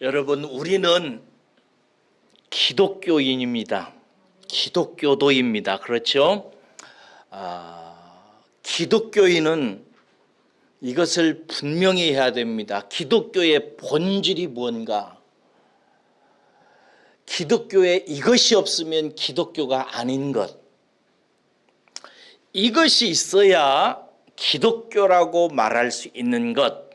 여러분, 우리는 기독교인입니다. 기독교도입니다. 그렇죠? 기독교인은 이것을 분명히 해야 됩니다. 기독교의 본질이 뭔가? 기독교에 이것이 없으면 기독교가 아닌 것. 이것이 있어야 기독교라고 말할 수 있는 것.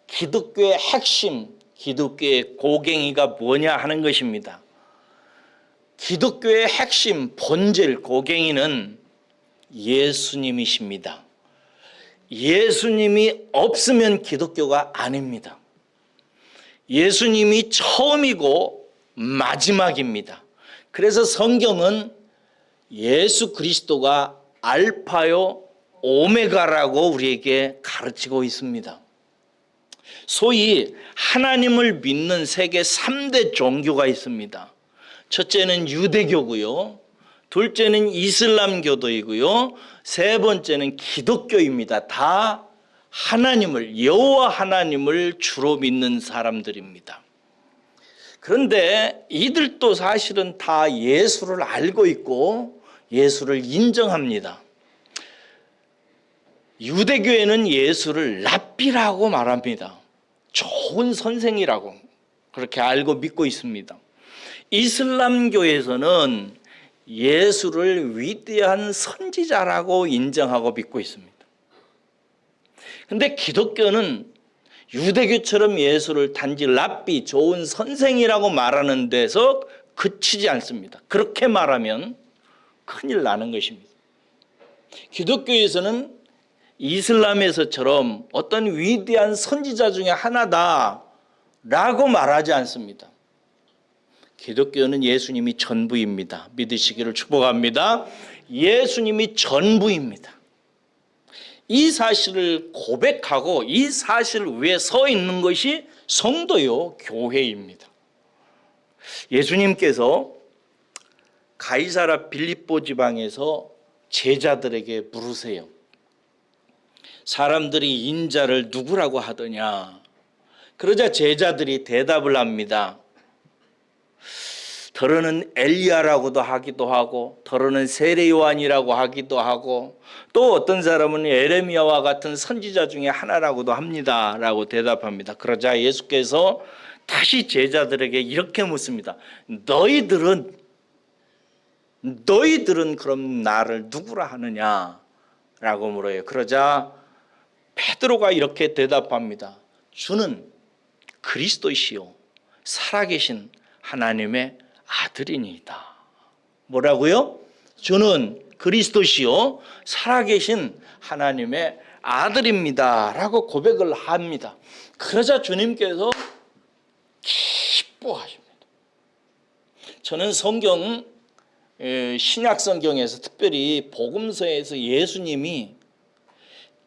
기독교의 핵심, 기독교의 고갱이가 뭐냐 하는 것입니다. 기독교의 핵심, 본질, 고갱이는 예수님이십니다. 예수님이 없으면 기독교가 아닙니다. 예수님이 처음이고 마지막입니다. 그래서 성경은 예수 그리스도가 알파요 오메가라고 우리에게 가르치고 있습니다. 소위 하나님을 믿는 세계 3대 종교가 있습니다. 첫째는 유대교고요. 둘째는 이슬람교도이고요. 세 번째는 기독교입니다. 다 하나님을, 여호와 하나님을 주로 믿는 사람들입니다. 그런데 이들도 사실은 다 예수를 알고 있고 예수를 인정합니다. 유대교에는 예수를 랍비라고 말합니다. 좋은 선생이라고 그렇게 알고 믿고 있습니다. 이슬람교에서는 예수를 위대한 선지자라고 인정하고 믿고 있습니다. 그런데 기독교는 유대교처럼 예수를 단지 랍비, 좋은 선생이라고 말하는 데서 그치지 않습니다. 그렇게 말하면 큰일 나는 것입니다. 기독교에서는 이슬람에서처럼 어떤 위대한 선지자 중에 하나다라고 말하지 않습니다. 기독교는 예수님이 전부입니다. 믿으시기를 축복합니다. 예수님이 전부입니다. 이 사실을 고백하고 이 사실 위에 서 있는 것이 성도요, 교회입니다. 예수님께서 가이사랴 빌립보 지방에서 제자들에게 물으세요. 사람들이 인자를 누구라고 하더냐? 그러자 제자들이 대답을 합니다. 더러는 엘리야라고도 하기도 하고 더러는 세례 요한이라고 하기도 하고 또 어떤 사람은 에레미야와 같은 선지자 중에 하나라고도 합니다 라고 대답합니다. 그러자 예수께서 다시 제자들에게 이렇게 묻습니다. 너희들은 그럼 나를 누구라 하느냐 라고 물어요. 그러자 베드로가 이렇게 대답합니다. 주는 그리스도시요 살아계신 하나님의 아들이니이다. 뭐라고요? 주는 그리스도시요 살아계신 하나님의 아들입니다 라고 고백을 합니다. 그러자 주님께서 기뻐하십니다. 저는 성경, 신약 성경에서 특별히 복음서에서 예수님이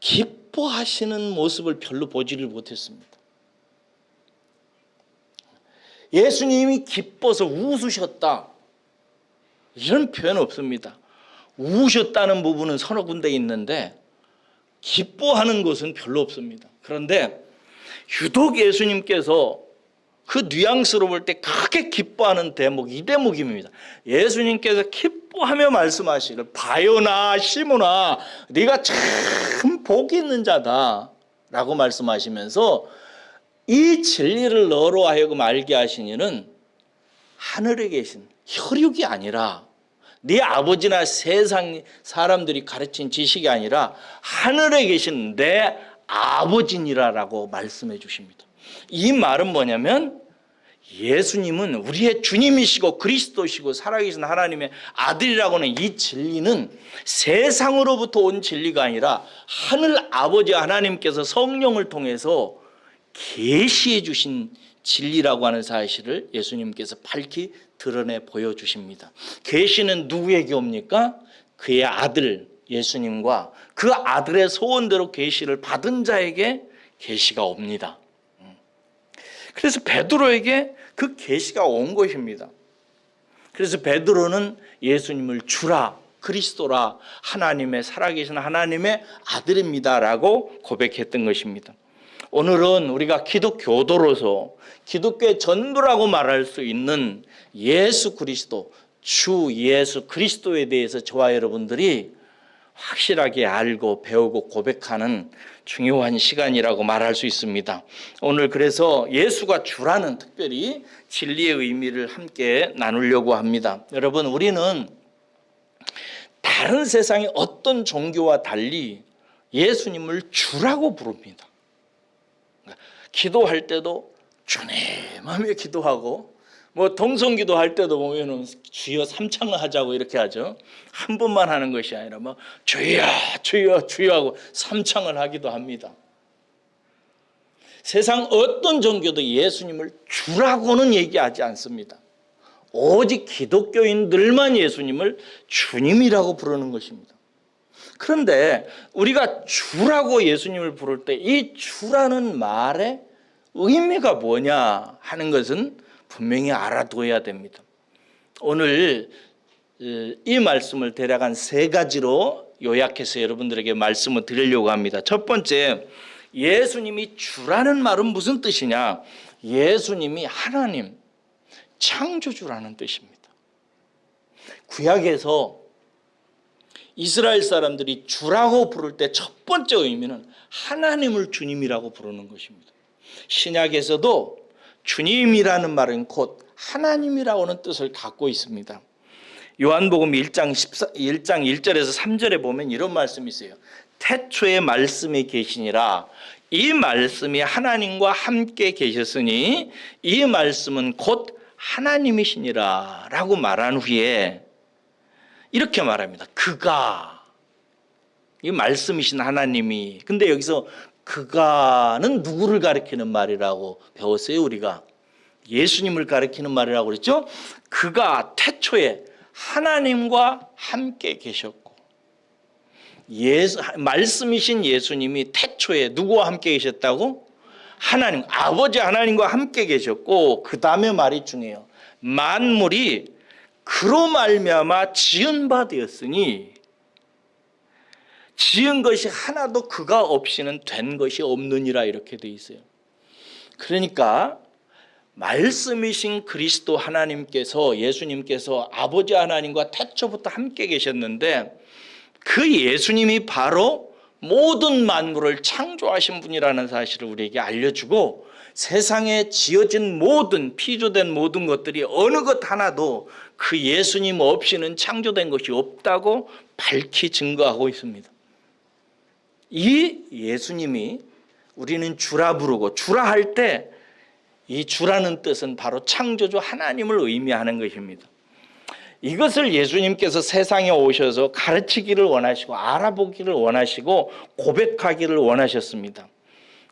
기뻐하시는 모습을 별로 보지를 못했습니다. 예수님이 기뻐서 웃으셨다 이런 표현 없습니다. 우셨다는 부분은 서너 군데 있는데 기뻐하는 것은 별로 없습니다. 그런데 유독 예수님께서 그 뉘앙스로 볼 때 크게 기뻐하는 대목이 이 대목입니다. 예수님께서 기뻐하며 말씀하시기를 바요나 시몬아 네가 참 복이 있는 자다 라고 말씀하시면서 이 진리를 너로 하여금 알게 하신 이는 하늘에 계신 혈육이 아니라 네 아버지나 세상 사람들이 가르친 지식이 아니라 하늘에 계신 내 아버지니라라고 말씀해 주십니다. 이 말은 뭐냐면 예수님은 우리의 주님이시고 그리스도시고 살아계신 하나님의 아들이라고 하는 이 진리는 세상으로부터 온 진리가 아니라 하늘 아버지 하나님께서 성령을 통해서 계시해 주신 진리라고 하는 사실을 예수님께서 밝히 드러내 보여주십니다. 계시는 누구에게 옵니까? 그의 아들 예수님과 그 아들의 소원대로 계시를 받은 자에게 계시가 옵니다. 그래서 베드로에게 그 계시가 온 것입니다. 그래서 베드로는 예수님을 주라, 그리스도라, 하나님의 살아계신 하나님의 아들입니다라고 고백했던 것입니다. 오늘은 우리가 기독교도로서 기독교의 전부라고 말할 수 있는 예수 그리스도, 주 예수 그리스도에 대해서 저와 여러분들이 확실하게 알고 배우고 고백하는 중요한 시간이라고 말할 수 있습니다. 오늘 그래서 예수가 주라는 특별히 진리의 의미를 함께 나누려고 합니다. 여러분, 우리는 다른 세상의 어떤 종교와 달리 예수님을 주라고 부릅니다. 기도할 때도 주님 하며 기도하고, 동성기도 할 때도 보면은 주여 삼창을 하자고 이렇게 하죠. 한 번만 하는 것이 아니라 주여 주여 주여 하고 삼창을 하기도 합니다. 세상 어떤 종교도 예수님을 주라고는 얘기하지 않습니다. 오직 기독교인들만 예수님을 주님이라고 부르는 것입니다. 그런데 우리가 주라고 예수님을 부를 때 이 주라는 말의 의미가 뭐냐 하는 것은 분명히 알아둬야 됩니다. 오늘 이 말씀을 대략 한 3가지로 요약해서 여러분들에게 말씀을 드리려고 합니다. 첫 번째, 예수님이 주라는 말은 무슨 뜻이냐? 예수님이 하나님, 창조주라는 뜻입니다. 구약에서 이스라엘 사람들이 주라고 부를 때 첫 번째 의미는 하나님을 주님이라고 부르는 것입니다. 신약에서도 주님이라는 말은 곧 하나님이라고는 뜻을 갖고 있습니다. 요한복음 1장 1절에서 3절에 보면 이런 말씀이 있어요. 태초에 말씀이 계시니라. 이 말씀이 하나님과 함께 계셨으니 이 말씀은 곧 하나님이시니라 라고 말한 후에 이렇게 말합니다. 그가, 이 말씀이신 하나님이, 근데 여기서 그가는 누구를 가리키는 말이라고 배웠어요? 우리가 예수님을 가리키는 말이라고 그랬죠? 그가 태초에 하나님과 함께 계셨고, 말씀이신 예수님이 태초에 누구와 함께 계셨다고? 하나님, 아버지 하나님과 함께 계셨고, 그 다음에 말이 중요해요. 만물이 그로 말미암아 지은 바 되었으니 지은 것이 하나도 그가 없이는 된 것이 없느니라, 이렇게 돼 있어요. 그러니까 말씀이신 그리스도 하나님께서, 예수님께서 아버지 하나님과 태초부터 함께 계셨는데 그 예수님이 바로 모든 만물을 창조하신 분이라는 사실을 우리에게 알려주고, 세상에 지어진 모든, 피조된 모든 것들이 어느 것 하나도 그 예수님 없이는 창조된 것이 없다고 밝히 증거하고 있습니다. 이 예수님이 우리는 주라 부르고, 주라 할 때 이 주라는 뜻은 바로 창조주 하나님을 의미하는 것입니다. 이것을 예수님께서 세상에 오셔서 가르치기를 원하시고, 알아보기를 원하시고, 고백하기를 원하셨습니다.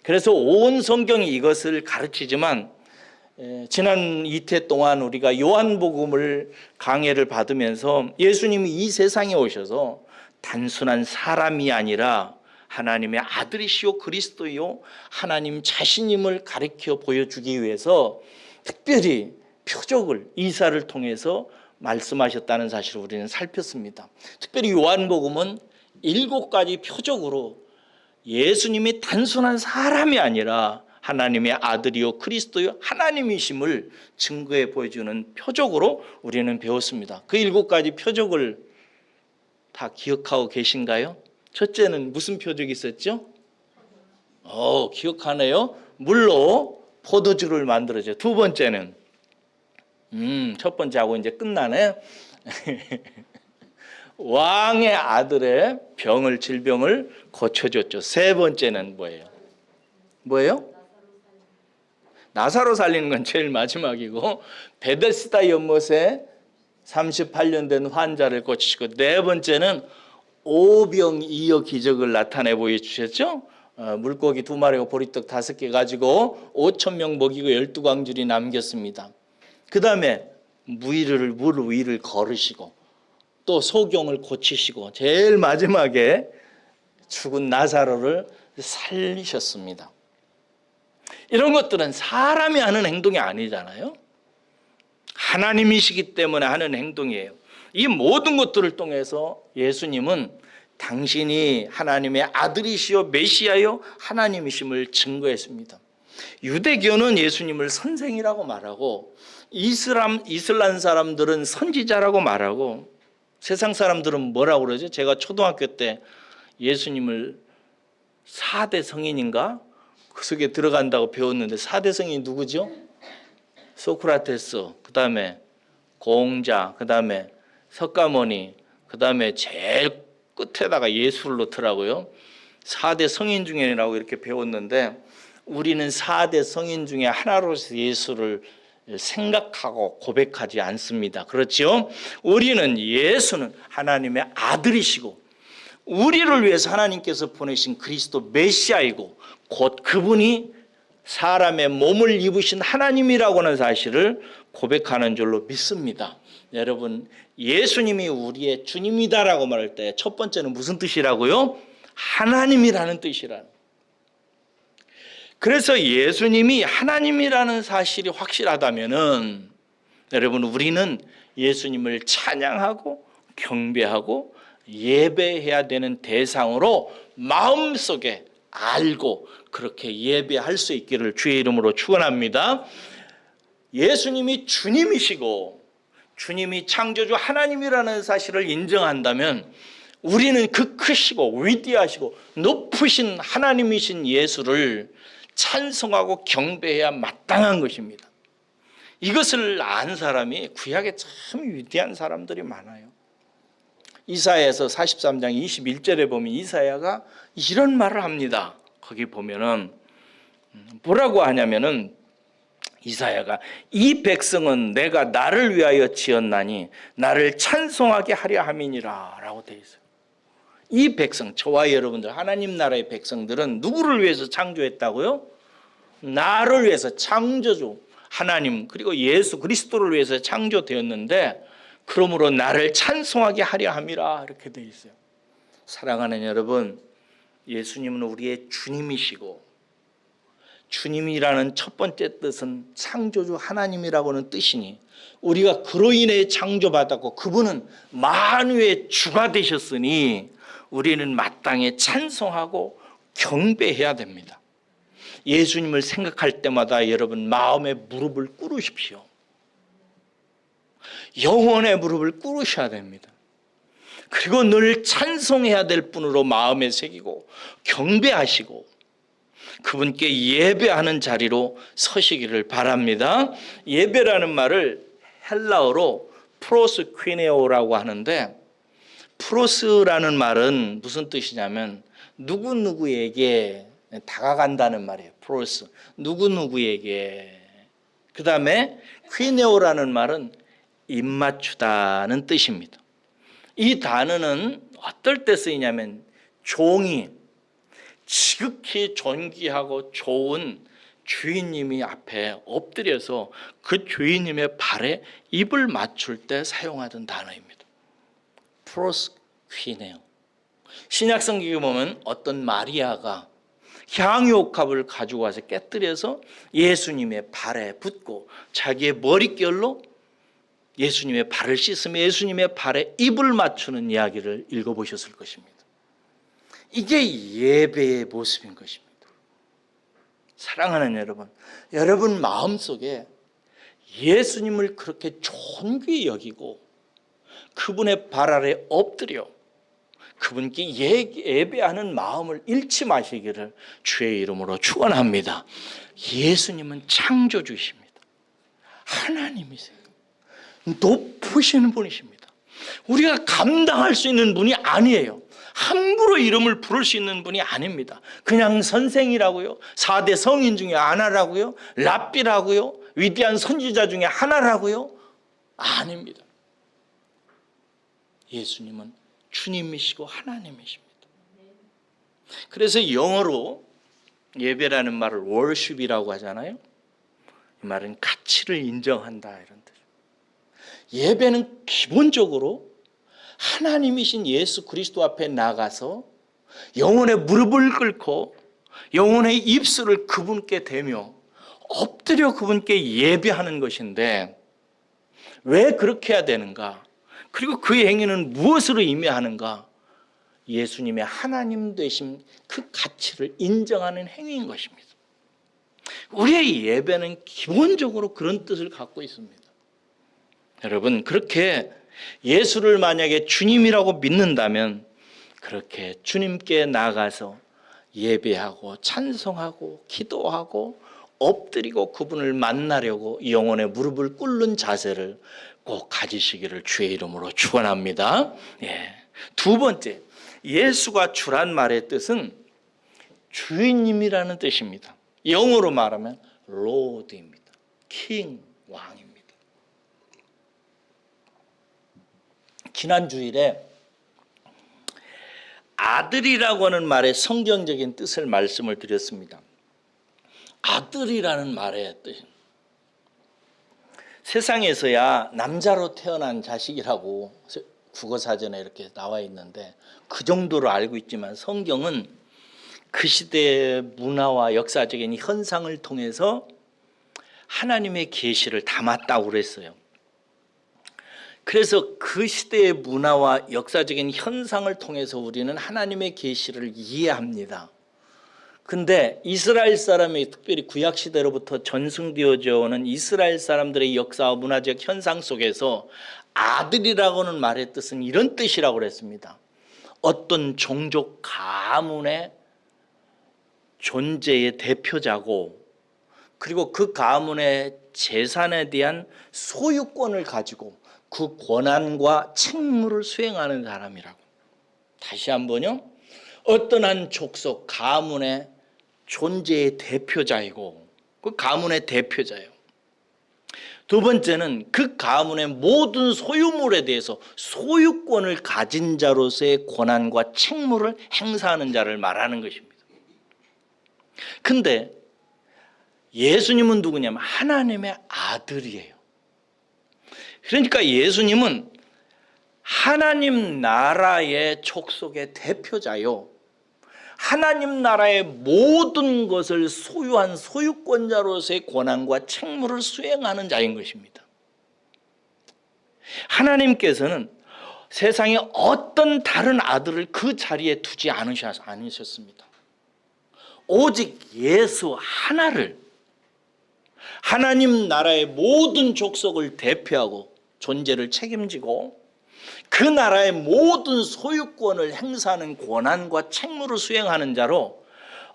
그래서 온 성경이 이것을 가르치지만, 지난 이태 동안 우리가 요한복음을 강해를 받으면서 예수님이 이 세상에 오셔서 단순한 사람이 아니라 하나님의 아들이시오 그리스도요 하나님 자신임을 가르쳐 보여주기 위해서 특별히 표적을, 이사를 통해서 말씀하셨다는 사실을 우리는 살폈습니다. 특별히 요한복음은 7가지 표적으로 예수님이 단순한 사람이 아니라 하나님의 아들이요 그리스도요 하나님이심을 증거해 보여주는 표적으로 우리는 배웠습니다. 그 7가지 표적을 다 기억하고 계신가요? 첫째는 무슨 표적이 있었죠? 기억하네요. 물로 포도주를 만들어줘. 두 번째는 첫 번째하고 이제 끝나네. 왕의 아들의 질병을 고쳐줬죠. 세 번째는 뭐예요? 나사로 살리는 건 제일 마지막이고, 베데스다 연못에 38년 된 환자를 고치시고, 네 번째는 오병이어 기적을 나타내 보여주셨죠. 물고기 2마리와 보리떡 5개 가지고 5,000명 먹이고 12광줄이 남겼습니다. 그 다음에 물 위를 걸으시고, 또 소경을 고치시고, 제일 마지막에 죽은 나사로를 살리셨습니다. 이런 것들은 사람이 하는 행동이 아니잖아요. 하나님이시기 때문에 하는 행동이에요. 이 모든 것들을 통해서 예수님은 당신이 하나님의 아들이시요 메시아요 하나님이심을 증거했습니다. 유대교는 예수님을 선생이라고 말하고 이슬람 사람들은 선지자라고 말하고 세상 사람들은 뭐라고 그러죠? 제가 초등학교 때 예수님을 4대 성인인가? 그 속에 들어간다고 배웠는데 4대 성인이 누구죠? 소크라테스, 그 다음에 공자, 그 다음에 석가모니, 그 다음에 제일 끝에다가 예수를 넣더라고요. 4대 성인 중에라고 이렇게 배웠는데 우리는 4대 성인 중에 하나로서 예수를 생각하고 고백하지 않습니다. 그렇죠? 우리는 예수는 하나님의 아들이시고 우리를 위해서 하나님께서 보내신 그리스도 메시아이고 곧 그분이 사람의 몸을 입으신 하나님이라고 하는 사실을 고백하는 줄로 믿습니다. 여러분, 예수님이 우리의 주님이다라고 말할 때 첫 번째는 무슨 뜻이라고요? 하나님이라는 뜻이라는. 그래서 예수님이 하나님이라는 사실이 확실하다면은 여러분, 우리는 예수님을 찬양하고 경배하고 예배해야 되는 대상으로 마음속에 알고 그렇게 예배할 수 있기를 주의 이름으로 축원합니다. 예수님이 주님이시고 주님이 창조주 하나님이라는 사실을 인정한다면 우리는 그 크시고 위대하시고 높으신 하나님이신 예수를 찬송하고 경배해야 마땅한 것입니다. 이것을 안 사람이 구약에 참 위대한 사람들이 많아요. 이사야에서 43장 21절에 보면 이사야가 이런 말을 합니다. 거기 보면은 뭐라고 하냐면은 이사야가 이 백성은 내가 나를 위하여 지었나니 나를 찬송하게 하려 함이니라 라고 되어 있어요. 이 백성, 저와 여러분들 하나님 나라의 백성들은 누구를 위해서 창조했다고요? 나를 위해서 창조주 하나님 그리고 예수 그리스도를 위해서 창조되었는데 그러므로 나를 찬송하게 하려 함이라 이렇게 되어 있어요. 사랑하는 여러분, 예수님은 우리의 주님이시고 주님이라는 첫 번째 뜻은 창조주 하나님이라고는 뜻이니 우리가 그로 인해 창조받았고 그분은 만유의 주가 되셨으니 우리는 마땅히 찬송하고 경배해야 됩니다. 예수님을 생각할 때마다 여러분 마음의 무릎을 꿇으십시오. 영혼의 무릎을 꿇으셔야 됩니다. 그리고 늘 찬송해야 될 분으로 마음에 새기고 경배하시고 그분께 예배하는 자리로 서시기를 바랍니다. 예배라는 말을 헬라어로 프로스퀴네오라고 하는데 프로스라는 말은 무슨 뜻이냐면 누구누구에게 다가간다는 말이에요. 프로스, 누구누구에게. 그 다음에 퀴네오라는 말은 입맞추다는 뜻입니다. 이 단어는 어떨 때 쓰이냐면 종이 지극히 존귀하고 좋은 주인님이 앞에 엎드려서 그 주인님의 발에 입을 맞출 때 사용하던 단어입니다. 프로스퀴네오. 신약성경에 보면 어떤 마리아가 향유옥합을 가지고 와서 깨뜨려서 예수님의 발에 붓고 자기의 머릿결로 예수님의 발을 씻으며 예수님의 발에 입을 맞추는 이야기를 읽어보셨을 것입니다. 이게 예배의 모습인 것입니다. 사랑하는 여러분, 여러분 마음속에 예수님을 그렇게 존귀히 여기고 그분의 발 아래 엎드려 그분께 예배하는 마음을 잃지 마시기를 주의 이름으로 축원합니다. 예수님은 창조주십니다. 하나님이세요. 높으신 분이십니다. 우리가 감당할 수 있는 분이 아니에요. 함부로 이름을 부를 수 있는 분이 아닙니다. 그냥 선생이라고요, 4대 성인 중에 하나라고요, 랍비라고요, 위대한 선지자 중에 하나라고요? 아닙니다. 예수님은 주님이시고 하나님이십니다. 그래서 영어로 예배라는 말을 worship이라고 하잖아요. 이 말은 가치를 인정한다 이런 뜻입니다. 예배는 기본적으로 하나님이신 예수 그리스도 앞에 나가서 영혼의 무릎을 꿇고 영혼의 입술을 그분께 대며 엎드려 그분께 예배하는 것인데 왜 그렇게 해야 되는가? 그리고 그 행위는 무엇으로 의미하는가? 예수님의 하나님 되심 그 가치를 인정하는 행위인 것입니다. 우리의 예배는 기본적으로 그런 뜻을 갖고 있습니다. 여러분, 그렇게 예수를 만약에 주님이라고 믿는다면 그렇게 주님께 나가서 예배하고 찬송하고 기도하고 엎드리고 그분을 만나려고 영혼의 무릎을 꿇는 자세를 꼭 가지시기를 주의 이름으로 축원합니다. 두 번째, 예수가 주란 말의 뜻은 주인님이라는 뜻입니다. 영어로 말하면 로드입니다. 킹, 왕입니다. 지난 주일에 아들이라고 하는 말의 성경적인 뜻을 말씀을 드렸습니다. 아들이라는 말의 뜻. 세상에서야 남자로 태어난 자식이라고 국어사전에 이렇게 나와 있는데 그 정도로 알고 있지만 성경은 그 시대의 문화와 역사적인 현상을 통해서 하나님의 계시를 담았다고 그랬어요. 그래서 그 시대의 문화와 역사적인 현상을 통해서 우리는 하나님의 계시를 이해합니다. 근데 이스라엘 사람이 특별히 구약 시대로부터 전승되어져 오는 이스라엘 사람들의 역사와 문화적 현상 속에서 아들이라고 하는 말의 뜻은 이런 뜻이라고 그랬습니다. 어떤 종족 가문의 존재의 대표자고 그리고 그 가문의 재산에 대한 소유권을 가지고 그 권한과 책무를 수행하는 사람이라고. 다시 한번요. 어떤 한 족속 가문의 존재의 대표자이고 그 가문의 대표자예요. 두 번째는 그 가문의 모든 소유물에 대해서 소유권을 가진 자로서의 권한과 책무를 행사하는 자를 말하는 것입니다. 근데 예수님은 누구냐면 하나님의 아들이에요. 그러니까 예수님은 하나님 나라의 족속의 대표자요. 하나님 나라의 모든 것을 소유한 소유권자로서의 권한과 책무를 수행하는 자인 것입니다. 하나님께서는 세상에 어떤 다른 아들을 그 자리에 두지 않으셨습니다. 오직 예수 하나를 하나님 나라의 모든 족속을 대표하고 존재를 책임지고 그 나라의 모든 소유권을 행사하는 권한과 책무를 수행하는 자로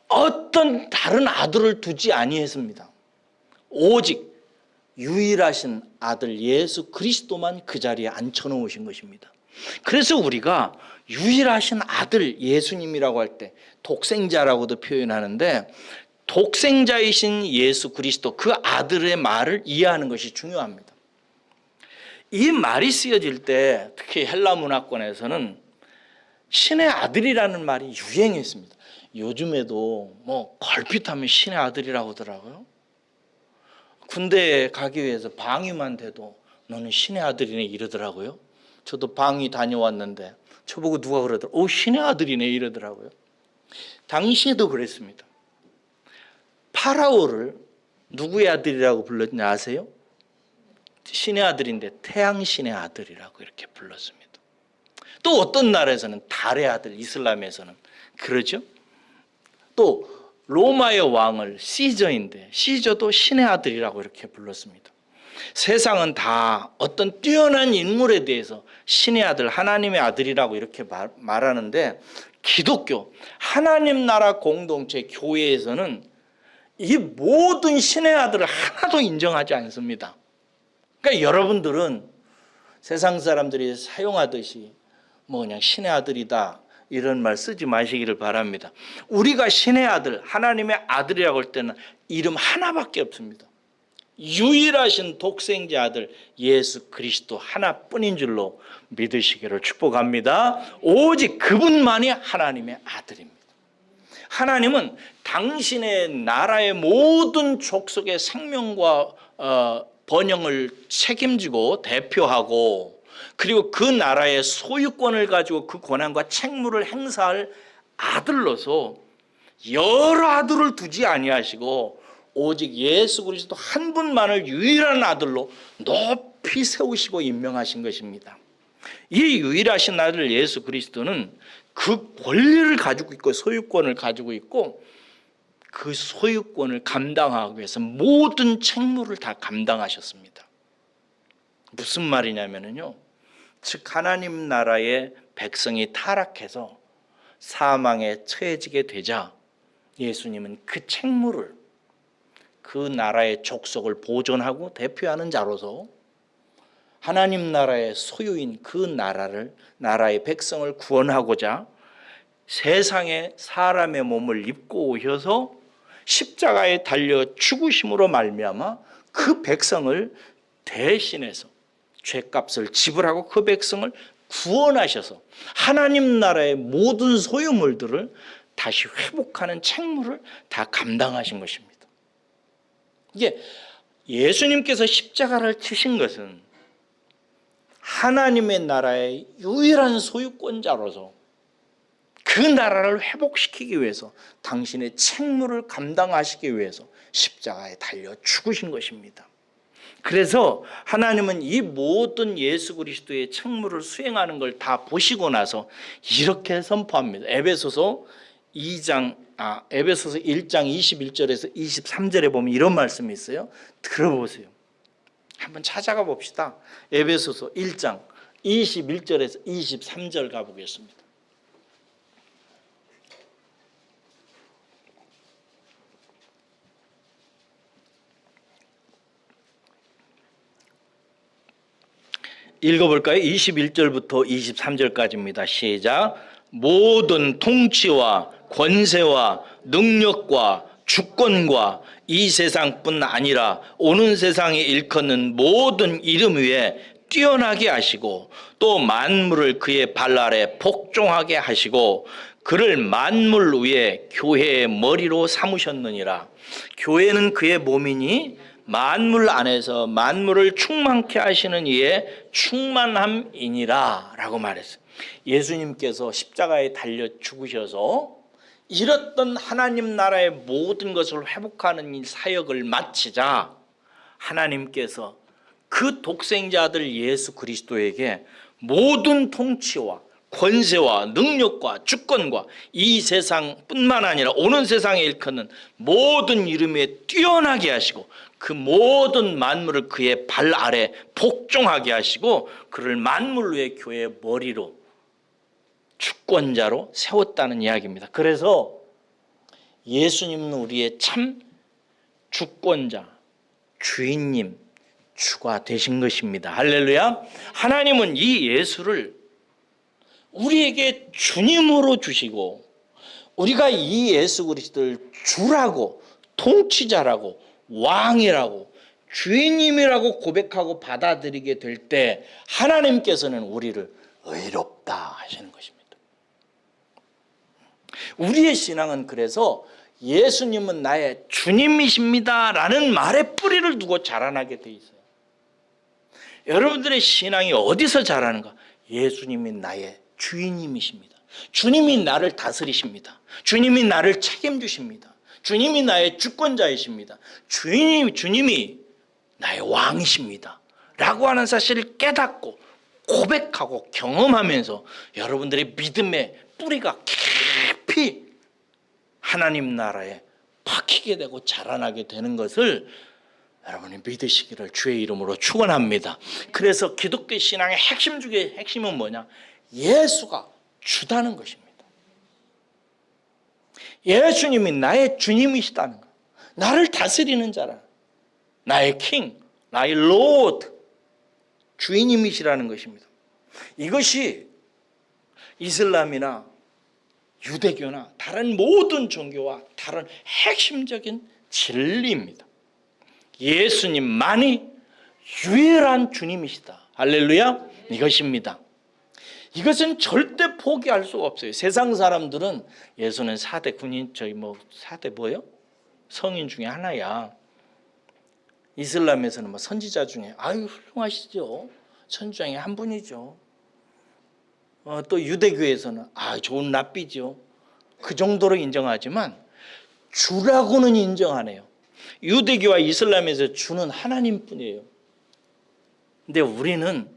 어떤 다른 아들을 두지 아니했습니다. 오직 유일하신 아들 예수 그리스도만 그 자리에 앉혀놓으신 것입니다. 그래서 우리가 유일하신 아들 예수님이라고 할 때 독생자라고도 표현하는데 독생자이신 예수 그리스도 그 아들의 말을 이해하는 것이 중요합니다. 이 말이 쓰여질 때 특히 헬라 문화권에서는 신의 아들이라는 말이 유행했습니다. 요즘에도 뭐 걸핏하면 신의 아들이라고 하더라고요. 군대에 가기 위해서 방위만 돼도 너는 신의 아들이네 이러더라고요. 저도 방위 다녀왔는데 저보고 누가 그러더라고요. 신의 아들이네 이러더라고요. 당시에도 그랬습니다. 파라오를 누구의 아들이라고 불렀냐 아세요? 신의 아들인데 태양신의 아들이라고 이렇게 불렀습니다. 또 어떤 나라에서는 달의 아들, 이슬람에서는 그러죠. 또 로마의 왕을 시저인데 시저도 신의 아들이라고 이렇게 불렀습니다. 세상은 다 어떤 뛰어난 인물에 대해서 신의 아들, 하나님의 아들이라고 이렇게 말하는데 기독교, 하나님 나라 공동체 교회에서는 이 모든 신의 아들을 하나도 인정하지 않습니다. 그러니까 여러분들은 세상 사람들이 사용하듯이 뭐 그냥 신의 아들이다 이런 말 쓰지 마시기를 바랍니다. 우리가 신의 아들, 하나님의 아들이라고 할 때는 이름 하나밖에 없습니다. 유일하신 독생자 아들 예수 그리스도 하나뿐인 줄로 믿으시기를 축복합니다. 오직 그분만이 하나님의 아들입니다. 하나님은 당신의 나라의 모든 족속의 생명과 번영을 책임지고 대표하고 그리고 그 나라의 소유권을 가지고 그 권한과 책무를 행사할 아들로서 여러 아들을 두지 아니하시고 오직 예수 그리스도 한 분만을 유일한 아들로 높이 높이 세우시고 임명하신 것입니다. 이 유일하신 아들 예수 그리스도는 그 권리를 가지고 있고 소유권을 가지고 있고 그 소유권을 감당하기 위해서 모든 책무를 다 감당하셨습니다. 무슨 말이냐면요, 즉 하나님 나라의 백성이 타락해서 사망에 처해지게 되자 예수님은 그 책무를, 그 나라의 족속을 보존하고 대표하는 자로서 하나님 나라의 소유인 그 나라의 백성을 구원하고자 세상에 사람의 몸을 입고 오셔서 십자가에 달려 죽으심으로 말미암아 그 백성을 대신해서 죄값을 지불하고 그 백성을 구원하셔서 하나님 나라의 모든 소유물들을 다시 회복하는 책무를 다 감당하신 것입니다. 이게 예수님께서 십자가를 치신 것은 하나님의 나라의 유일한 소유권자로서 그 나라를 회복시키기 위해서 당신의 책무를 감당하시기 위해서 십자가에 달려 죽으신 것입니다. 그래서 하나님은 이 모든 예수 그리스도의 책무를 수행하는 걸 다 보시고 나서 이렇게 선포합니다. 에베소서 1장 21절에서 23절에 보면 이런 말씀이 있어요. 들어보세요. 한번 찾아가 봅시다. 에베소서 1장 21절에서 23절 가보겠습니다. 읽어볼까요? 21절부터 23절까지입니다. 시작. 모든 통치와 권세와 능력과 주권과 이 세상뿐 아니라 오는 세상에 일컫는 모든 이름 위에 뛰어나게 하시고 또 만물을 그의 발 아래 복종하게 하시고 그를 만물 위에 교회의 머리로 삼으셨느니라. 교회는 그의 몸이니 만물 안에서 만물을 충만케 하시는 이의 충만함이니라 라고 말했어요. 예수님께서 십자가에 달려 죽으셔서 잃었던 하나님 나라의 모든 것을 회복하는 이 사역을 마치자 하나님께서 그 독생자 아들 예수 그리스도에게 모든 통치와 권세와 능력과 주권과 이 세상뿐만 아니라 오는 세상에 일컫는 모든 이름에 뛰어나게 하시고 그 모든 만물을 그의 발 아래 복종하게 하시고 그를 만물 위의 교회의 머리로 주권자로 세웠다는 이야기입니다. 그래서 예수님은 우리의 참 주권자, 주인님, 주가 되신 것입니다. 할렐루야. 하나님은 이 예수를 우리에게 주님으로 주시고 우리가 이 예수 그리스도를 주라고, 통치자라고, 왕이라고, 주인님이라고 고백하고 받아들이게 될 때 하나님께서는 우리를 의롭다 하시는 것입니다. 우리의 신앙은 그래서 예수님은 나의 주님이십니다 라는 말에 뿌리를 두고 자라나게 돼 있어요. 여러분들의 신앙이 어디서 자라는가? 예수님이 나의 주인님이십니다. 주님이 나를 다스리십니다. 주님이 나를 책임주십니다. 주님이 나의 주권자이십니다. 주님이 나의 왕이십니다 라고 하는 사실을 깨닫고 고백하고 경험하면서 여러분들의 믿음의 뿌리가 깊이 하나님 나라에 박히게 되고 자라나게 되는 것을 여러분이 믿으시기를 주의 이름으로 축원합니다. 그래서 기독교 신앙의 핵심 중에 핵심은 뭐냐? 예수가 주다는 것입니다. 예수님이 나의 주님이시다는 것, 나를 다스리는 자라, 나의 킹, 나의 로드, 주인님이시라는 것입니다. 이것이 이슬람이나 유대교나 다른 모든 종교와 다른 핵심적인 진리입니다. 예수님만이 유일한 주님이시다. 할렐루야. 이것입니다. 이것은 절대 포기할 수가 없어요. 세상 사람들은 예수는 4대 군인, 4대 뭐요? 성인 중에 하나야. 이슬람에서는 선지자 중에 훌륭하시죠. 선지자 중에 한 분이죠. 또 유대교에서는 좋은 랍비죠. 그 정도로 인정하지만 주라고는 인정 안 해요. 유대교와 이슬람에서 주는 하나님뿐이에요. 근데 우리는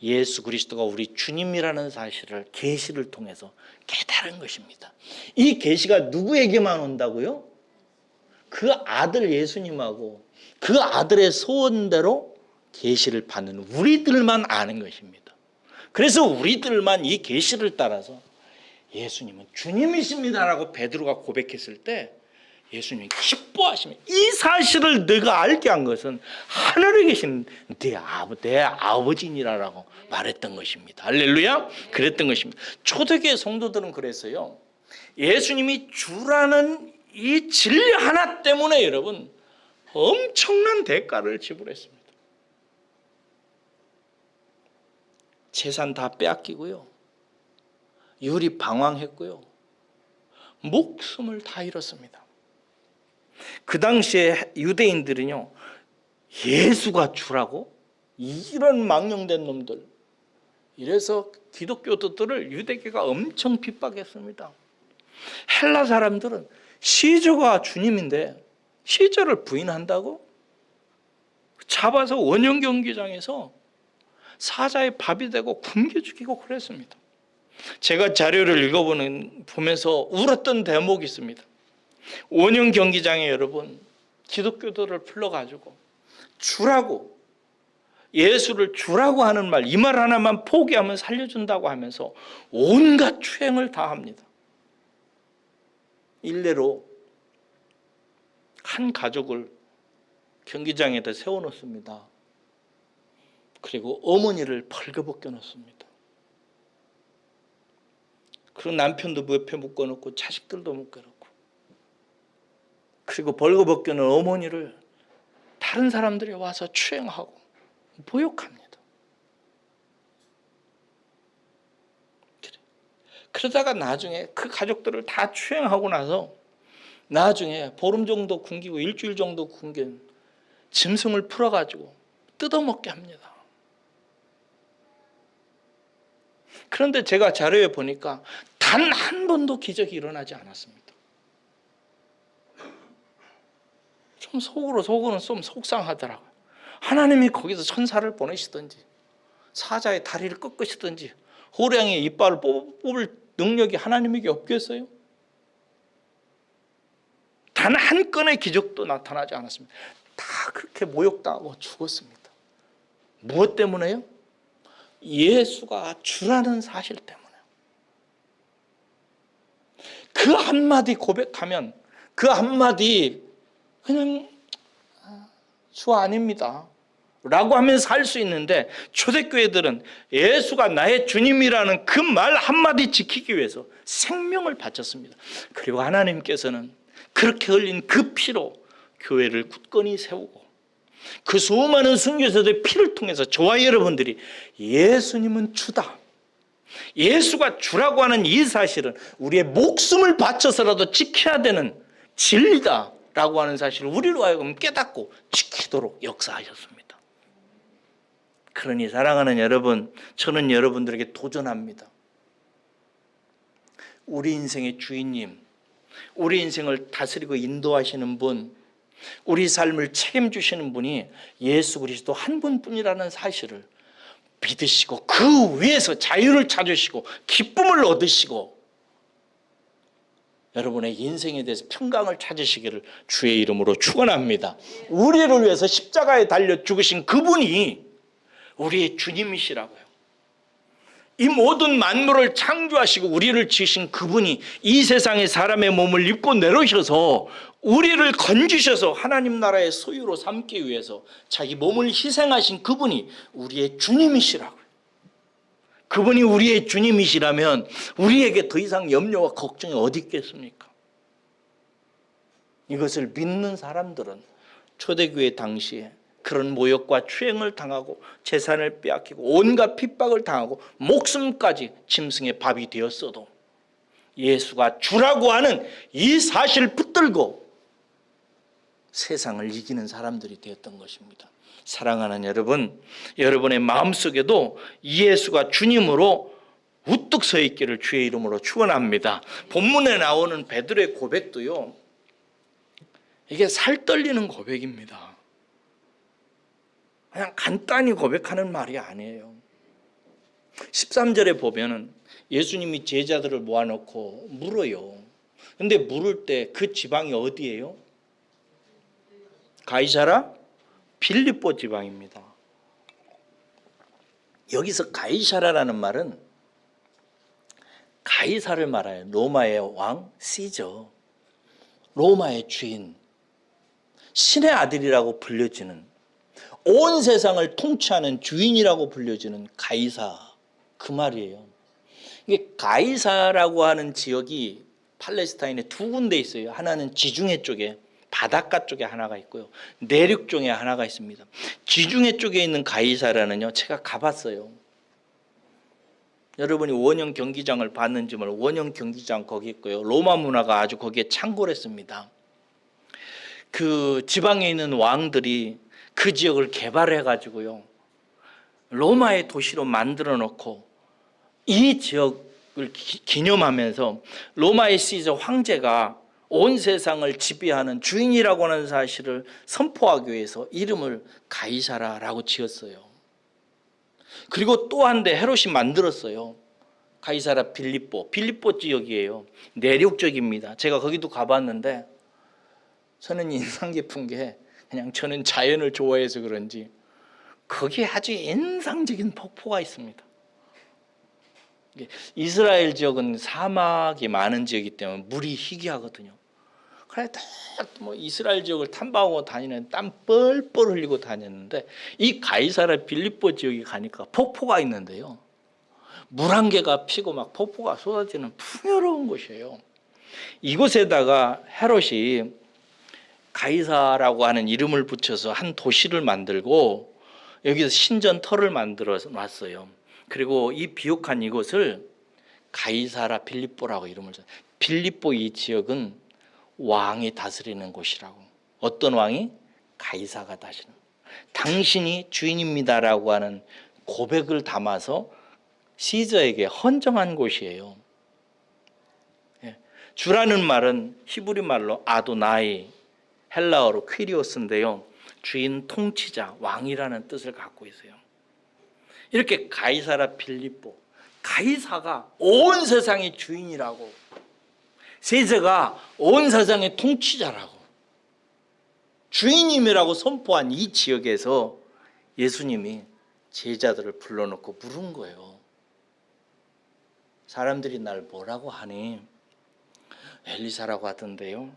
예수 그리스도가 우리 주님이라는 사실을 계시를 통해서 깨달은 것입니다. 이 계시가 누구에게만 온다고요? 그 아들 예수님하고 그 아들의 소원대로 계시를 받는 우리들만 아는 것입니다. 그래서 우리들만 이 계시를 따라서 예수님은 주님이십니다라고 베드로가 고백했을 때 예수님이 기뻐하시며 이 사실을 내가 알게 한 것은 하늘에 계신 내 아버지니라라고 말했던 것입니다. 할렐루야. 그랬던 것입니다. 초대교회 성도들은 그랬어요. 예수님이 주라는 이 진리 하나 때문에 여러분 엄청난 대가를 지불했습니다. 재산 다 빼앗기고요. 유리 방황했고요. 목숨을 다 잃었습니다. 그 당시에 유대인들은요, 예수가 주라고? 이런 망령된 놈들. 이래서 기독교도들을 유대교가 엄청 핍박했습니다. 헬라 사람들은 시저가 주님인데 시저를 부인한다고? 잡아서 원형 경기장에서 사자의 밥이 되고 굶겨 죽이고 그랬습니다. 제가 자료를 보면서 울었던 대목이 있습니다. 원형 경기장에 여러분 기독교도를 불러가지고 주라고, 예수를 주라고 하는 말, 이 말 하나만 포기하면 살려준다고 하면서 온갖 추행을 다 합니다. 일례로 한 가족을 경기장에다 세워놓습니다. 그리고 어머니를 벌거벗겨 놓습니다. 그리고 남편도 옆에 묶어놓고 자식들도 묶어놓고, 그리고 벌거벗겨 놓은 어머니를 다른 사람들이 와서 추행하고 모욕합니다. 그러다가 나중에 그 가족들을 다 추행하고 나서 나중에 보름 정도 굶기고 일주일 정도 굶긴 짐승을 풀어가지고 뜯어먹게 합니다. 그런데 제가 자료에 보니까 단 한 번도 기적이 일어나지 않았습니다. 좀 속으로는 좀 속상하더라고요. 하나님이 거기서 천사를 보내시든지 사자의 다리를 꺾으시든지 호랑이의 이빨을 뽑을 능력이 하나님에게 없겠어요? 단 한 건의 기적도 나타나지 않았습니다. 다 그렇게 모욕당하고 죽었습니다. 무엇 때문에요? 예수가 주라는 사실 때문에. 그 한마디 고백하면 그 한마디 그냥 주 아닙니다 라고 하면 살 수 있는데, 초대교회들은 예수가 나의 주님이라는 그 말 한마디 지키기 위해서 생명을 바쳤습니다. 그리고 하나님께서는 그렇게 흘린 그 피로 교회를 굳건히 세우고 그 수많은 순교자들의 피를 통해서 저와 여러분들이 예수님은 주다, 예수가 주라고 하는 이 사실은 우리의 목숨을 바쳐서라도 지켜야 되는 진리다 라고 하는 사실을 우리로 하여금 깨닫고 지키도록 역사하셨습니다. 그러니 사랑하는 여러분, 저는 여러분들에게 도전합니다. 우리 인생의 주인님, 우리 인생을 다스리고 인도하시는 분, 우리 삶을 책임지시는 분이 예수 그리스도 한 분뿐이라는 사실을 믿으시고 그 위에서 자유를 찾으시고 기쁨을 얻으시고 여러분의 인생에 대해서 평강을 찾으시기를 주의 이름으로 축원합니다. 우리를 위해서 십자가에 달려 죽으신 그분이 우리의 주님이시라고요. 이 모든 만물을 창조하시고 우리를 지으신 그분이 이 세상에 사람의 몸을 입고 내려오셔서 우리를 건지셔서 하나님 나라의 소유로 삼기 위해서 자기 몸을 희생하신 그분이 우리의 주님이시라고요. 그분이 우리의 주님이시라면 우리에게 더 이상 염려와 걱정이 어디 있겠습니까? 이것을 믿는 사람들은 초대교회 당시에 그런 모욕과 추행을 당하고 재산을 빼앗기고 온갖 핍박을 당하고 목숨까지 짐승의 밥이 되었어도 예수가 주라고 하는 이 사실을 붙들고 세상을 이기는 사람들이 되었던 것입니다. 사랑하는 여러분, 여러분의 마음속에도 예수가 주님으로 우뚝 서 있기를 주의 이름으로 축원합니다. 본문에 나오는 베드로의 고백도요, 이게 살 떨리는 고백입니다. 그냥 간단히 고백하는 말이 아니에요. 13절에 보면은 예수님이 제자들을 모아놓고 물어요. 근데 물을 때 그 지방이 어디예요? 가이사라 빌립보 지방입니다. 여기서 가이사라라는 말은 가이사를 말해요. 로마의 왕 시저, 로마의 주인, 신의 아들이라고 불려지는, 온 세상을 통치하는 주인이라고 불려지는 가이사, 그 말이에요. 이게 가이사라고 하는 지역이 팔레스타인에 두 군데 있어요. 하나는 지중해 쪽에, 바닷가 쪽에 하나가 있고요, 내륙 쪽에 하나가 있습니다. 지중해 쪽에 있는 가이사라는요, 제가 가봤어요. 여러분이 원형 경기장을 봤는지 모르고, 원형 경기장 거기 있고요, 로마 문화가 아주 거기에 창궐했습니다. 그 지방에 있는 왕들이 그 지역을 개발해 가지고요, 로마의 도시로 만들어 놓고 이 지역을 기념하면서 로마의 시저 황제가 온 세상을 지배하는 주인이라고 하는 사실을 선포하기 위해서 이름을 가이사라라고 지었어요. 그리고 또 한 대 헤롯이 만들었어요. 가이사라 빌립보 지역이에요. 내륙 쪽입니다. 제가 거기도 가봤는데 저는 인상 깊은 게, 그냥 저는 자연을 좋아해서 그런지 거기에 아주 인상적인 폭포가 있습니다. 이스라엘 지역은 사막이 많은 지역이기 때문에 물이 희귀하거든요. 그래 뭐 이스라엘 지역을 탐방하고 다니는, 땀 뻘뻘 흘리고 다녔는데, 이 가이사라 빌립보 지역에 가니까 폭포가 있는데요, 물 한 개가 피고 막 폭포가 쏟아지는 풍요로운 곳이에요. 이곳에다가 헤롯이 가이사라고 하는 이름을 붙여서 한 도시를 만들고 여기서 신전터를 만들어 놨어요. 그리고 이 비옥한 이곳을 가이사라 빌립보라고 이름을 줬어요. 빌립보 이 지역은 왕이 다스리는 곳이라고. 어떤 왕이? 가이사가 다스리는. 당신이 주인입니다라고 하는 고백을 담아서 시저에게 헌정한 곳이에요. 주라는 말은 히브리 말로 아도나이, 헬라어로 퀴리오스인데요, 주인, 통치자, 왕이라는 뜻을 갖고 있어요. 이렇게 가이사라 빌립보, 가이사가 온 세상의 주인이라고, 세자가 온 세상의 통치자라고, 주인님이라고 선포한 이 지역에서 예수님이 제자들을 불러놓고 물은 거예요. 사람들이 날 뭐라고 하니? 엘리사라고 하던데요,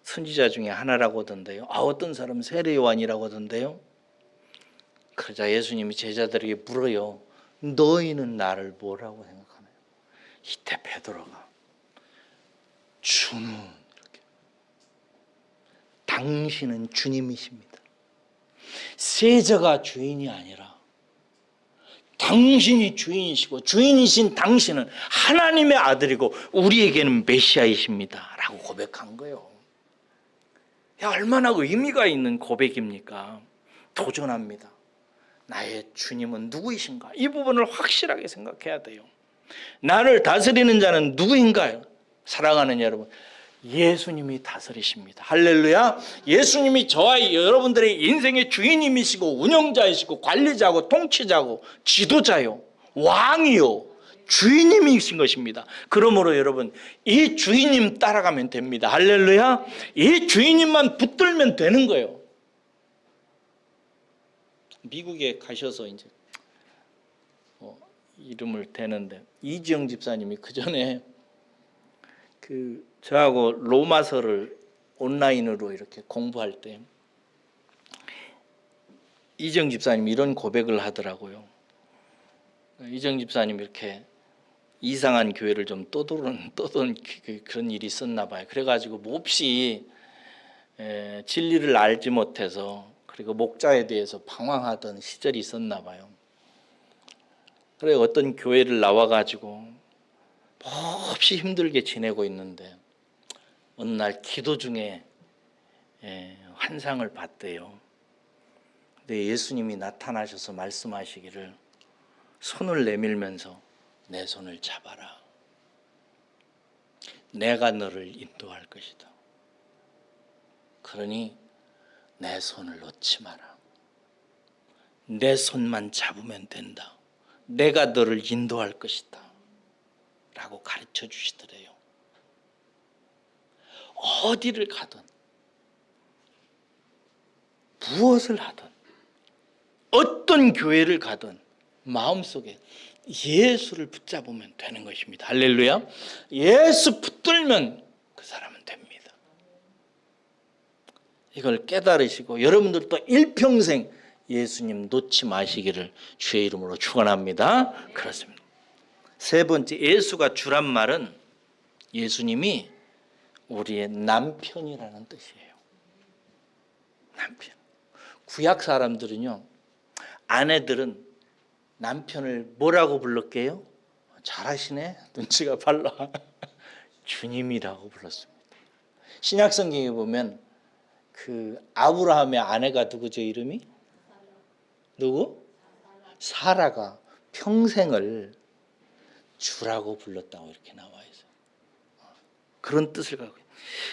선지자 중에 하나라고 하던데요, 어떤 사람은 세례 요한이라고 하던데요. 그러자 예수님이 제자들에게 물어요. 너희는 나를 뭐라고 생각하나요? 이때 베드로가 주는, 이렇게, 당신은 주님이십니다. 세자가 주인이 아니라 당신이 주인이시고, 주인이신 당신은 하나님의 아들이고 우리에게는 메시아이십니다 라고 고백한 거예요. 얼마나 의미가 있는 고백입니까? 도전합니다. 나의 주님은 누구이신가? 이 부분을 확실하게 생각해야 돼요. 나를 다스리는 자는 누구인가요? 사랑하는 여러분, 예수님이 다스리십니다. 할렐루야. 예수님이 저와 여러분들의 인생의 주인님이시고 운영자이시고 관리자고 통치자고 지도자요, 왕이요, 주인님이신 것입니다. 그러므로 여러분, 이 주인님 따라가면 됩니다. 할렐루야. 이 주인님만 붙들면 되는 거예요. 미국에 가셔서 이제 이름을 대는데, 이지영 집사님이 그 전에 저하고 로마서를 온라인으로 이렇게 공부할 때 이지영 집사님이 이런 고백을 하더라고요. 이지영 집사님이 이렇게 이상한 교회를 좀 떠도는 그런 일이 있었나 봐요. 그래가지고 몹시 진리를 알지 못해서, 그리고 목자에 대해서 방황하던 시절이 있었나 봐요. 그래 어떤 교회를 나와가지고 몹시 힘들게 지내고 있는데 어느 날 기도 중에 환상을 봤대요. 근데 예수님이 나타나셔서 말씀하시기를, 손을 내밀면서 내 손을 잡아라. 내가 너를 인도할 것이다. 그러니 내 손을 놓지 마라. 내 손만 잡으면 된다. 내가 너를 인도할 것이다. 라고 가르쳐 주시더래요. 어디를 가든 무엇을 하든 어떤 교회를 가든 마음속에 예수를 붙잡으면 되는 것입니다. 할렐루야. 예수 붙들면 그 사람은 됩니다. 이걸 깨달으시고 여러분들도 일평생 예수님 놓지 마시기를 주의 이름으로 축원합니다. 그렇습니다. 세 번째, 예수가 주란 말은 예수님이 우리의 남편이라는 뜻이에요. 남편. 구약 사람들은요, 아내들은 남편을 뭐라고 불렀게요? 잘하시네. 눈치가 빨라. 주님이라고 불렀습니다. 신약 성경에 보면 그 아브라함의 아내가 누구죠? 이름이? 누구? 사라가 평생을 주라고 불렀다고 이렇게 나와 있어요. 그런 뜻을 갖고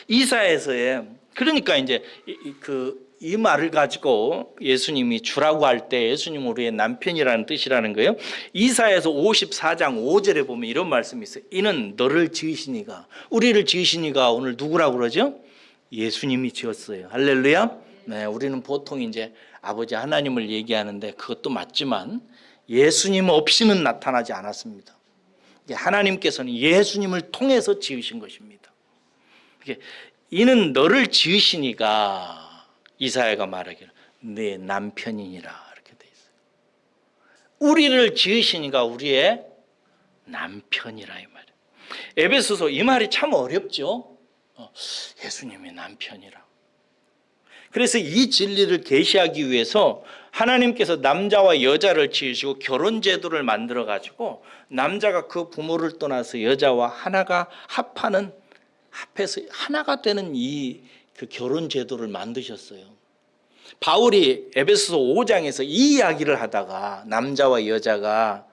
이사야서에 그러니까 이제 이 말을 가지고 예수님이 주라고 할 때 예수님 우리의 남편이라는 뜻이라는 거예요. 이사야서 54장 5절에 보면 이런 말씀이 있어요. 이는 너를 지으시니가, 우리를 지으시니가 오늘 누구라고 그러죠? 예수님이 지었어요. 할렐루야. 네, 우리는 보통 이제 아버지 하나님을 얘기하는데 그것도 맞지만 예수님 없이는 나타나지 않았습니다. 하나님께서는 예수님을 통해서 지으신 것입니다. 이는 너를 지으시니가 이사야가 말하기를 내 남편이니라 이렇게 돼 있어요. 우리를 지으시니가 우리의 남편이라 이 말이에요. 에베소서 이 말이 참 어렵죠. 예수님의 남편이라. 그래서 이 진리를 계시하기 위해서 하나님께서 남자와 여자를 지으시고 결혼 제도를 만들어 가지고 남자가 그 부모를 떠나서 여자와 하나가 합해서 하나가 되는 그 결혼 제도를 만드셨어요. 바울이 에베소서 5장에서 이 이야기를 하다가 남자와 여자가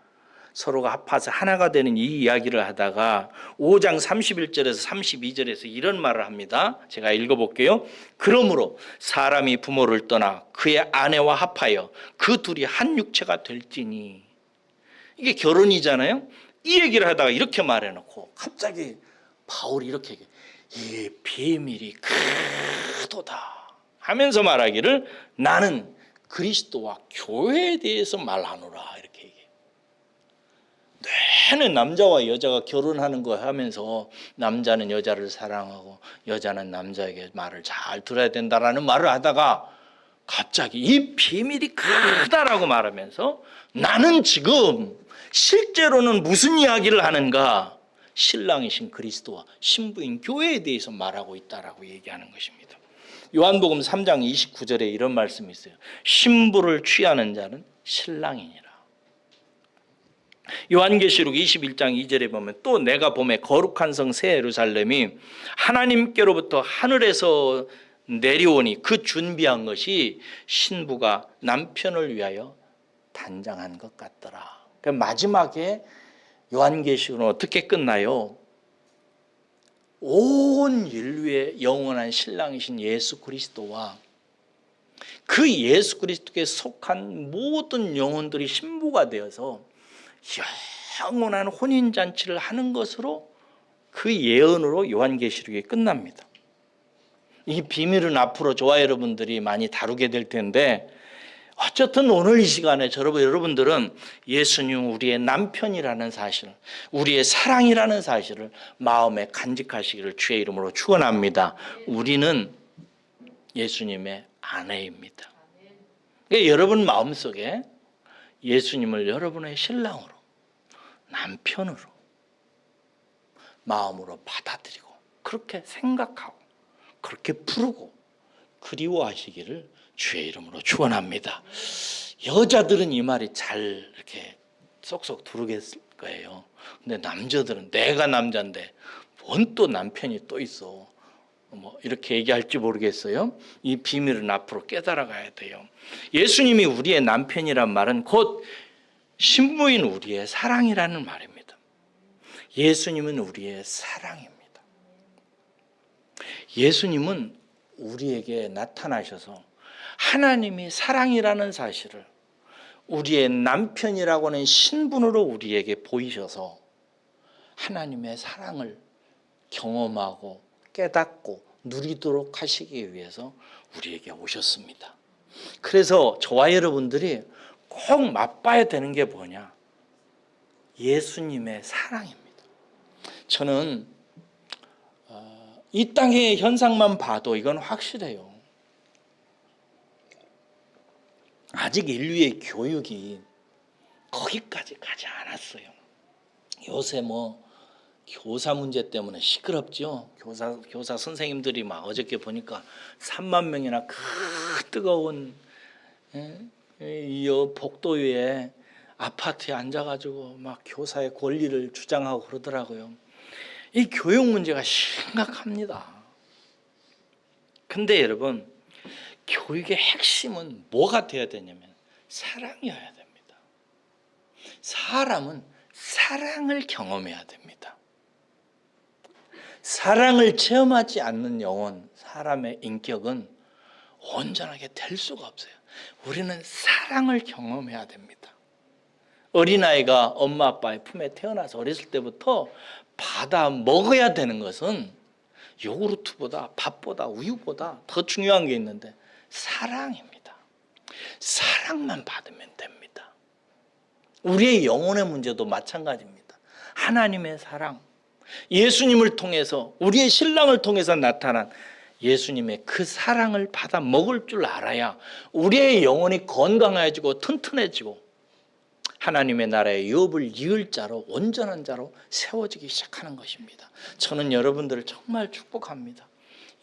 서로가 합해서 하나가 되는 이 이야기를 하다가 5장 31절에서 32절에서 이런 말을 합니다. 제가 읽어볼게요. 그러므로 사람이 부모를 떠나 그의 아내와 합하여 그 둘이 한 육체가 될지니, 이게 결혼이잖아요. 이 얘기를 하다가 이렇게 말해놓고 갑자기 바울이 이렇게 얘기해요. 이 비밀이 크도다 하면서 말하기를 나는 그리스도와 교회에 대해서 말하노라 이렇게 얘기해요. 내는 남자와 여자가 결혼하는 거 하면서 남자는 여자를 사랑하고 여자는 남자에게 말을 잘 들어야 된다라는 말을 하다가 갑자기 이 비밀이 크다라고 말하면서 나는 지금 실제로는 무슨 이야기를 하는가? 신랑이신 그리스도와 신부인 교회에 대해서 말하고 있다라고 얘기하는 것입니다. 요한복음 3장 29절에 이런 말씀이 있어요. 신부를 취하는 자는 신랑이니라. 요한계시록 21장 2절에 보면 또 내가 보매 거룩한 성 새 예루살렘이 하나님께로부터 하늘에서 내려오니 그 준비한 것이 신부가 남편을 위하여 단장한 것 같더라. 마지막에 요한계시록은 어떻게 끝나요? 온 인류의 영원한 신랑이신 예수 그리스도와 그 예수 그리스도께 속한 모든 영혼들이 신부가 되어서 영원한 혼인잔치를 하는 것으로 그 예언으로 요한계시록이 끝납니다. 이 비밀은 앞으로 저와 여러분들이 많이 다루게 될 텐데 어쨌든 오늘 이 시간에 여러분들은 예수님 우리의 남편이라는 사실, 우리의 사랑이라는 사실을 마음에 간직하시기를 주의 이름으로 축원합니다. 우리는 예수님의 아내입니다. 그러니까 여러분 마음속에 예수님을 여러분의 신랑으로, 남편으로, 마음으로 받아들이고 그렇게 생각하고 그렇게 부르고 그리워하시기를 주의 이름으로 축원합니다. 여자들은 이 말이 잘 이렇게 쏙쏙 들어오겠을 거예요. 근데 남자들은 내가 남자인데 뭔 또 남편이 또 있어. 뭐 이렇게 얘기할지 모르겠어요. 이 비밀은 앞으로 깨달아 가야 돼요. 예수님이 우리의 남편이란 말은 곧 신부인 우리의 사랑이라는 말입니다. 예수님은 우리의 사랑입니다. 예수님은 우리에게 나타나셔서 하나님이 사랑이라는 사실을 우리의 남편이라고 하는 신분으로 우리에게 보이셔서 하나님의 사랑을 경험하고 깨닫고 누리도록 하시기 위해서 우리에게 오셨습니다. 그래서 저와 여러분들이 꼭 맛봐야 되는 게 뭐냐? 예수님의 사랑입니다. 저는 이 땅의 현상만 봐도 이건 확실해요. 아직 인류의 교육이 거기까지 가지 않았어요. 요새 교사 문제 때문에 시끄럽죠. 교사 선생님들이 막 어저께 보니까 3만 명이나 그 뜨거운 이 복도 위에 아파트에 앉아가지고 막 교사의 권리를 주장하고 그러더라고요. 이 교육 문제가 심각합니다. 근데 여러분, 교육의 핵심은 뭐가 되어야 되냐면 사랑이어야 됩니다. 사람은 사랑을 경험해야 됩니다. 사랑을 체험하지 않는 영혼, 사람의 인격은 온전하게 될 수가 없어요. 우리는 사랑을 경험해야 됩니다. 어린아이가 엄마 아빠의 품에 태어나서 어렸을 때부터 받아 먹어야 되는 것은 요구르트보다 밥보다 우유보다 더 중요한 게 있는데 사랑입니다. 사랑만 받으면 됩니다. 우리의 영혼의 문제도 마찬가지입니다. 하나님의 사랑, 예수님을 통해서 우리의 신랑을 통해서 나타난 예수님의 그 사랑을 받아 먹을 줄 알아야 우리의 영혼이 건강해지고 튼튼해지고 하나님의 나라의 유업을 이을 자로 온전한 자로 세워지기 시작하는 것입니다. 저는 여러분들을 정말 축복합니다.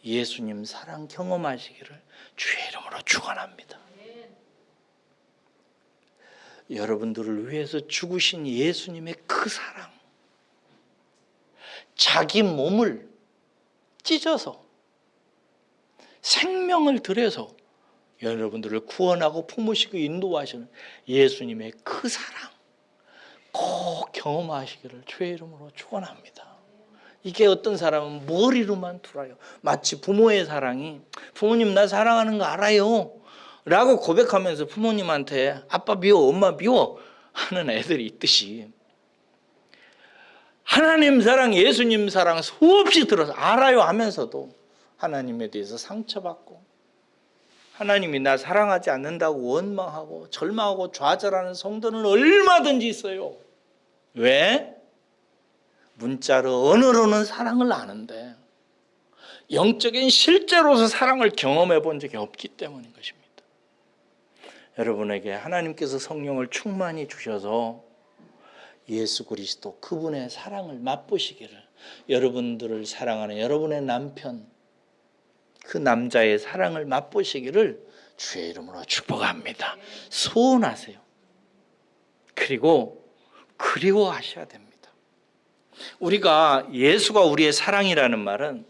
예수님 사랑 경험하시기를 주의 이름으로 축원합니다. 여러분들을 위해서 죽으신 예수님의 그 사랑, 자기 몸을 찢어서 생명을 들여서 여러분들을 구원하고 품으시고 인도하시는 예수님의 그 사랑 꼭 경험하시기를 주의 이름으로 축원합니다. 이게 어떤 사람은 머리로만 들어요. 마치 부모의 사랑이 부모님 나 사랑하는 거 알아요 라고 고백하면서 부모님한테 아빠 미워 엄마 미워 하는 애들이 있듯이 하나님 사랑 예수님 사랑 수없이 들어서 알아요 하면서도 하나님에 대해서 상처받고 하나님이 나 사랑하지 않는다고 원망하고 절망하고 좌절하는 성도는 얼마든지 있어요. 왜? 문자로 언어로는 사랑을 아는데 영적인 실제로서 사랑을 경험해 본 적이 없기 때문인 것입니다. 여러분에게 하나님께서 성령을 충만히 주셔서 예수 그리스도 그분의 사랑을 맛보시기를, 여러분들을 사랑하는 여러분의 남편 그 남자의 사랑을 맛보시기를 주의 이름으로 축복합니다. 소원하세요. 그리고 그리워하셔야 됩니다. 우리가 예수가 우리의 사랑이라는 말은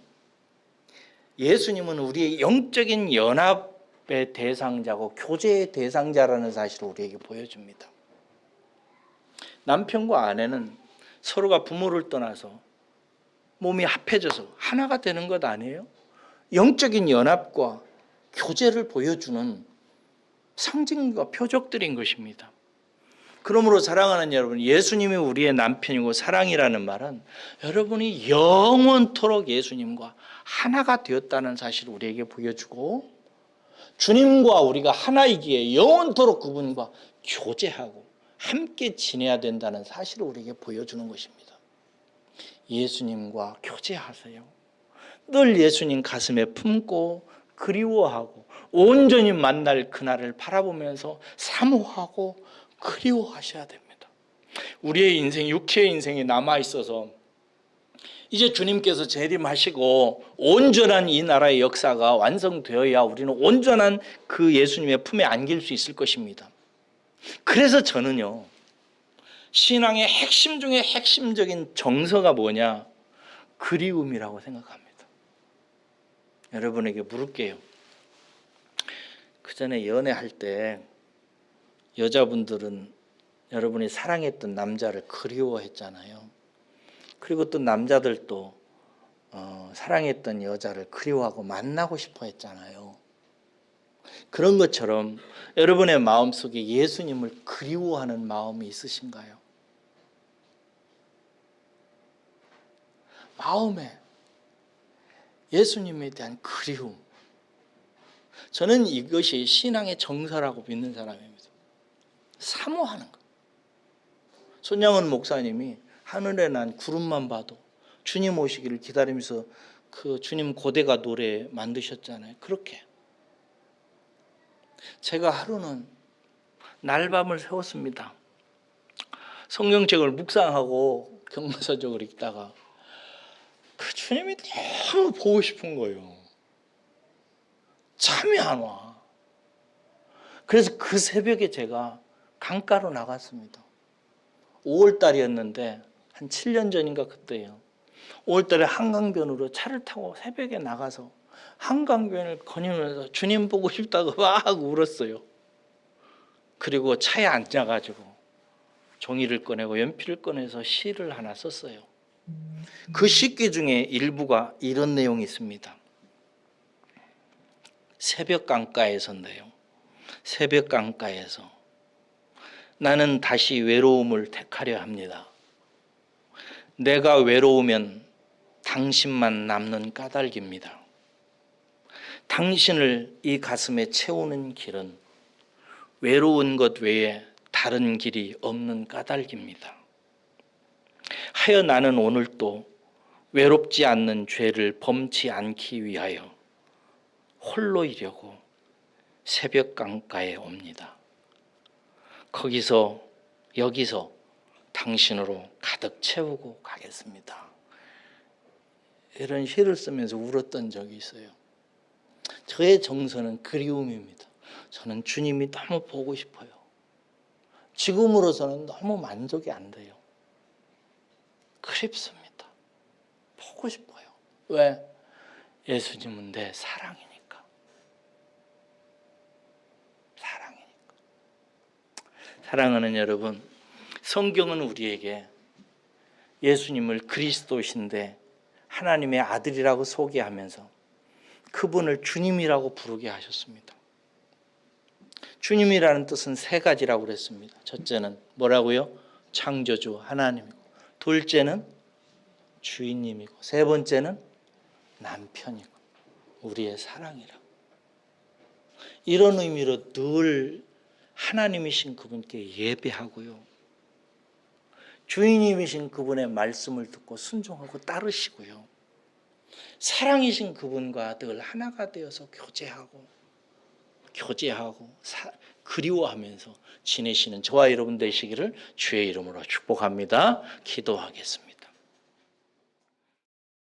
예수님은 우리의 영적인 연합의 대상자고 교제의 대상자라는 사실을 우리에게 보여줍니다. 남편과 아내는 서로가 부모를 떠나서 몸이 합해져서 하나가 되는 것 아니에요? 영적인 연합과 교제를 보여주는 상징과 표적들인 것입니다. 그러므로 사랑하는 여러분, 예수님이 우리의 남편이고 사랑이라는 말은 여러분이 영원토록 예수님과 하나가 되었다는 사실을 우리에게 보여주고 주님과 우리가 하나이기에 영원토록 그분과 교제하고 함께 지내야 된다는 사실을 우리에게 보여주는 것입니다. 예수님과 교제하세요. 늘 예수님 가슴에 품고 그리워하고 온전히 만날 그날을 바라보면서 사모하고 그리워하셔야 됩니다. 우리의 인생, 육체의 인생이 남아있어서 이제 주님께서 재림하시고 온전한 이 나라의 역사가 완성되어야 우리는 온전한 그 예수님의 품에 안길 수 있을 것입니다. 그래서 저는요, 신앙의 핵심 중에 핵심적인 정서가 뭐냐? 그리움이라고 생각합니다. 여러분에게 물을게요. 그 전에 연애할 때 여자분들은 여러분이 사랑했던 남자를 그리워했잖아요. 그리고 또 남자들도 사랑했던 여자를 그리워하고 만나고 싶어 했잖아요. 그런 것처럼 여러분의 마음속에 예수님을 그리워하는 마음이 있으신가요? 마음에 예수님에 대한 그리움. 저는 이것이 신앙의 정서라고 믿는 사람입니다. 사모하는 것. 손양원 목사님이 하늘에 난 구름만 봐도 주님 오시기를 기다리면서 그 주님 고대가 노래 만드셨잖아요. 그렇게 제가 하루는 날밤을 새웠습니다. 성경책을 묵상하고 경서적으로 읽다가 그 주님이 너무 보고 싶은 거예요. 잠이 안 와. 그래서 그 새벽에 제가 강가로 나갔습니다. 5월달이었는데 한 7년 전인가 그때예요. 5월달에 한강변으로 차를 타고 새벽에 나가서 한강변을 거니면서 주님 보고 싶다고 막 울었어요. 그리고 차에 앉아가지고 종이를 꺼내고 연필을 꺼내서 시를 하나 썼어요. 그 시기 중에 일부가 이런 내용이 있습니다. 새벽 강가에서인데요. 새벽 강가에서 나는 다시 외로움을 택하려 합니다. 내가 외로우면 당신만 남는 까닭입니다. 당신을 이 가슴에 채우는 길은 외로운 것 외에 다른 길이 없는 까닭입니다. 하여 나는 오늘도 외롭지 않는 죄를 범치 않기 위하여 홀로 이려고 새벽 강가에 옵니다. 거기서 여기서 당신으로 가득 채우고 가겠습니다. 이런 시를 쓰면서 울었던 적이 있어요. 저의 정서는 그리움입니다. 저는 주님이 너무 보고 싶어요. 지금으로서는 너무 만족이 안 돼요. 그립습니다. 보고 싶어요. 왜? 예수님은 내 사랑이니까. 사랑이니까. 사랑하는 여러분, 성경은 우리에게 예수님을 그리스도신데 하나님의 아들이라고 소개하면서 그분을 주님이라고 부르게 하셨습니다. 주님이라는 뜻은 세 가지라고 그랬습니다. 첫째는 뭐라고요? 창조주 하나님이고, 둘째는 주인님이고, 세 번째는 남편이고 우리의 사랑이라고. 이런 의미로 늘 하나님이신 그분께 예배하고요, 주인님이신 그분의 말씀을 듣고 순종하고 따르시고요, 사랑이신 그분과 늘 하나가 되어서 교제하고 그리워하면서 지내시는 저와 여러분 되시기를 주의 이름으로 축복합니다. 기도하겠습니다.